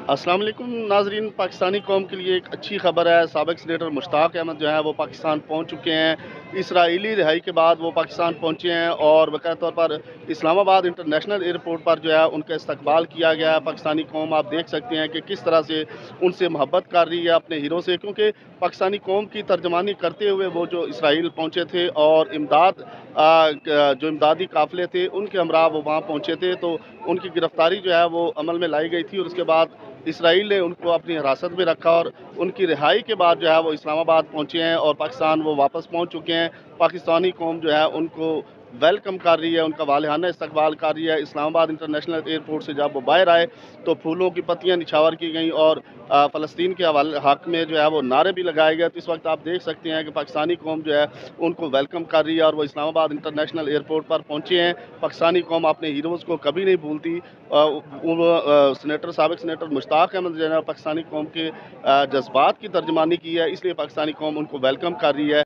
अस्सलाम वालेकुम नाजरीन। पाकिस्तानी कौम के लिए एक अच्छी खबर है। साबिक सीनेटर मुश्ताक अहमद जो है वो पाकिस्तान पहुंच चुके हैं। इसराइली रिहाई के बाद वो पाकिस्तान पहुंचे हैं और बाकायदा तौर पर इस्लामाबाद इंटरनेशनल एयरपोर्ट पर जो है उनका इस्तकबाल किया गया है। पाकिस्तानी कौम आप देख सकते हैं कि किस तरह से उनसे मोहब्बत कर रही है अपने हीरो से, क्योंकि पाकिस्तानी कौम की तर्जमानी करते हुए वो जो इसराइल पहुंचे थे और जो इमदादी काफ़िले थे उनके हमरा वो वहाँ पहुंचे थे, तो उनकी गिरफ्तारी जो है वो अमल में लाई गई थी और उसके बाद इसराइल ने उनको अपनी हिरासत में रखा और उनकी रिहाई के बाद जो है वो इस्लामाबाद पहुंचे हैं और पाकिस्तान वो वापस पहुंच चुके हैं। पाकिस्तानी कौम जो है उनको वेलकम कर रही है, उनका वालिहाना इस्तकबाल कर रही है। इस्लामाबाद इंटरनेशनल एयरपोर्ट से जब वो बाहर आए तो फूलों की पत्तियां निछावर की गई और फ़लस्तीन के हक में जो है वो नारे भी लगाए गए। तो इस वक्त आप देख सकते हैं कि पाकिस्तानी कौम जो है उनको वेलकम कर रही है और वो इस्लामाबाद इंटरनेशनल एयरपोर्ट पर पहुंचे हैं। पाकिस्तानी कौम अपने हीरोज़ को कभी नहीं भूलती। साबिक सीनेटर मुश्ताक अहमद जो है पाकिस्तानी कौम के जज्बात की तर्जमानी की है, इसलिए पाकिस्तानी कौम उनको वेलकम कर रही है।